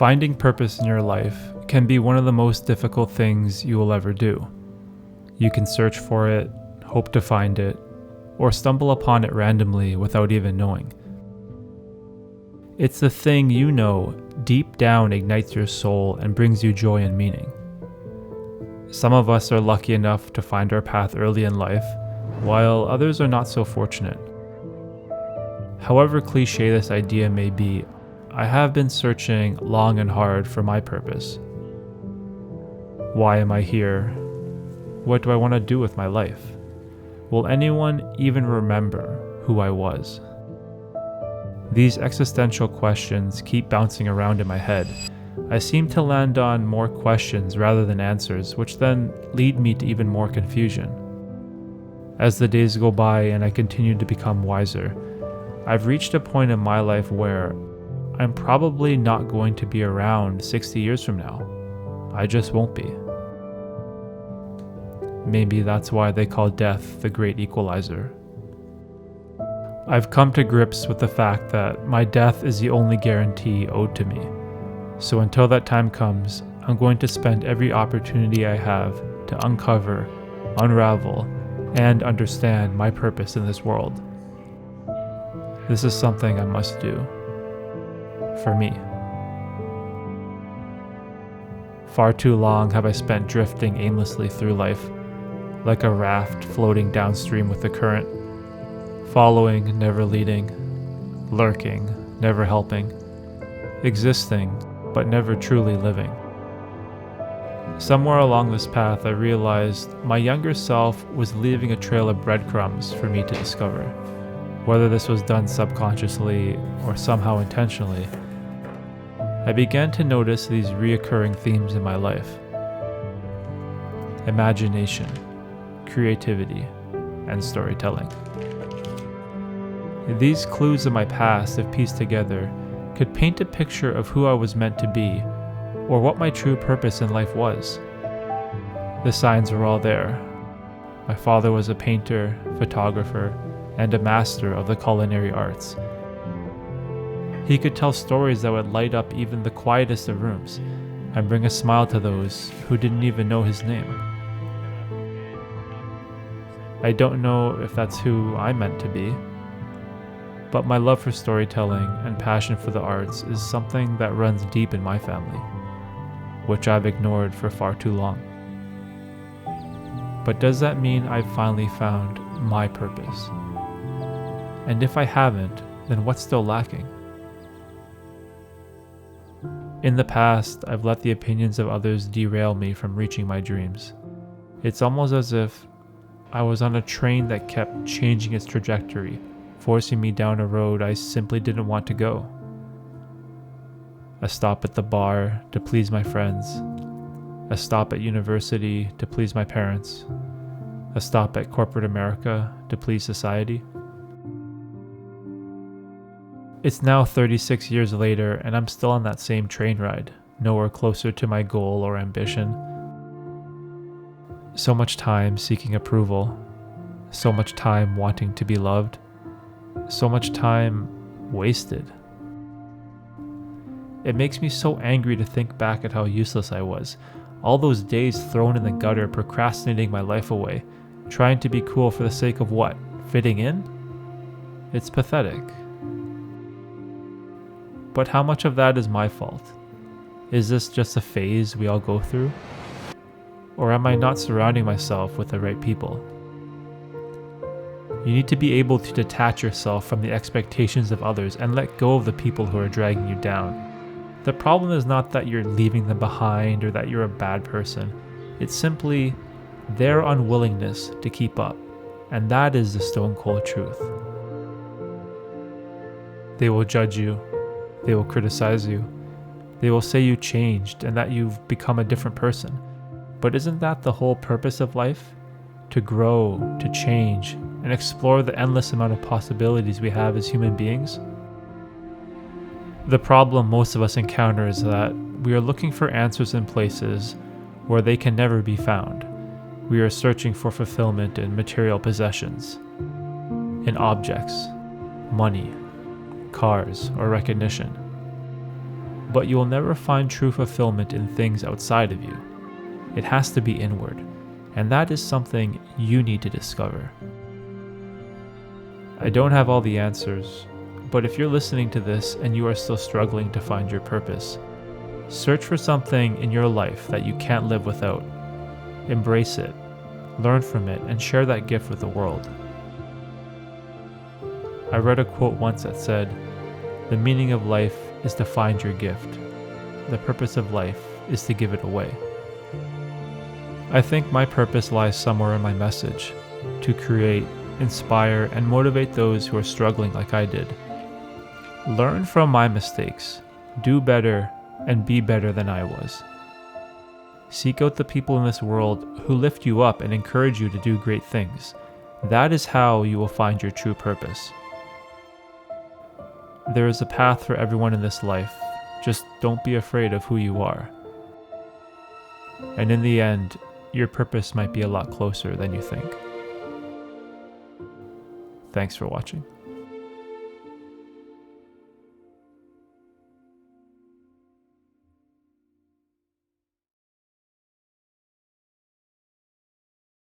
Finding purpose in your life can be one of the most difficult things you will ever do. You can search for it, hope to find it, or stumble upon it randomly without even knowing. It's the thing you know deep down ignites your soul and brings you joy and meaning. Some of us are lucky enough to find our path early in life, while others are not so fortunate. However cliche this idea may be, I have been searching long and hard for my purpose. Why am I here? What do I want to do with my life? Will anyone even remember who I was? These existential questions keep bouncing around in my head. I seem to land on more questions rather than answers, which then lead me to even more confusion. As the days go by and I continue to become wiser, I've reached a point in my life where I'm probably not going to be around 60 years from now. I just won't be. Maybe that's why they call death the great equalizer. I've come to grips with the fact that my death is the only guarantee owed to me. So until that time comes, I'm going to spend every opportunity I have to uncover, unravel, and understand my purpose in this world. This is something I must do. For me. Far too long have I spent drifting aimlessly through life, like a raft floating downstream with the current, following, never leading, lurking, never helping, existing, but never truly living. Somewhere along this path, I realized my younger self was leaving a trail of breadcrumbs for me to discover. Whether this was done subconsciously or somehow intentionally, I began to notice these reoccurring themes in my life. Imagination, creativity, and storytelling. These clues of my past, if pieced together, could paint a picture of who I was meant to be, or what my true purpose in life was. The signs were all there. My father was a painter, photographer, and a master of the culinary arts. He could tell stories that would light up even the quietest of rooms, and bring a smile to those who didn't even know his name. I don't know if that's who I'm meant to be, but my love for storytelling and passion for the arts is something that runs deep in my family, which I've ignored for far too long. But does that mean I've finally found my purpose? And if I haven't, then what's still lacking? In the past, I've let the opinions of others derail me from reaching my dreams. It's almost as if I was on a train that kept changing its trajectory, forcing me down a road I simply didn't want to go. A stop at the bar to please my friends, a stop at university to please my parents, a stop at corporate America to please society. It's now 36 years later, and I'm still on that same train ride, nowhere closer to my goal or ambition. So much time seeking approval, so much time wanting to be loved, so much time wasted. It makes me so angry to think back at how useless I was. All those days thrown in the gutter, procrastinating my life away, trying to be cool for the sake of what? Fitting in? It's pathetic. But how much of that is my fault? Is this just a phase we all go through? Or am I not surrounding myself with the right people? You need to be able to detach yourself from the expectations of others and let go of the people who are dragging you down. The problem is not that you're leaving them behind or that you're a bad person. It's simply their unwillingness to keep up, and that is the stone cold truth. They will judge you. They will criticize you. They will say you changed and that you've become a different person. But isn't that the whole purpose of life? To grow, to change, and explore the endless amount of possibilities we have as human beings? The problem most of us encounter is that we are looking for answers in places where they can never be found. We are searching for fulfillment in material possessions, in objects, money, cars, or recognition. but you will never find true fulfillment in things outside of you. It has to be inward, and that is something you need to discover. I don't have all the answers, but if you're listening to this and you are still struggling to find your purpose, search for something in your life that you can't live without. Embrace it, learn from it, and share that gift with the world. I read a quote once that said, "The meaning of life is to find your gift. The purpose of life is to give it away." I think my purpose lies somewhere in my message, to create, inspire, and motivate those who are struggling like I did. Learn from my mistakes, do better, and be better than I was. Seek out the people in this world who lift you up and encourage you to do great things. That is how you will find your true purpose. There is a path for everyone in this life, just don't be afraid of who you are. And in the end, your purpose might be a lot closer than you think. Thanks for watching.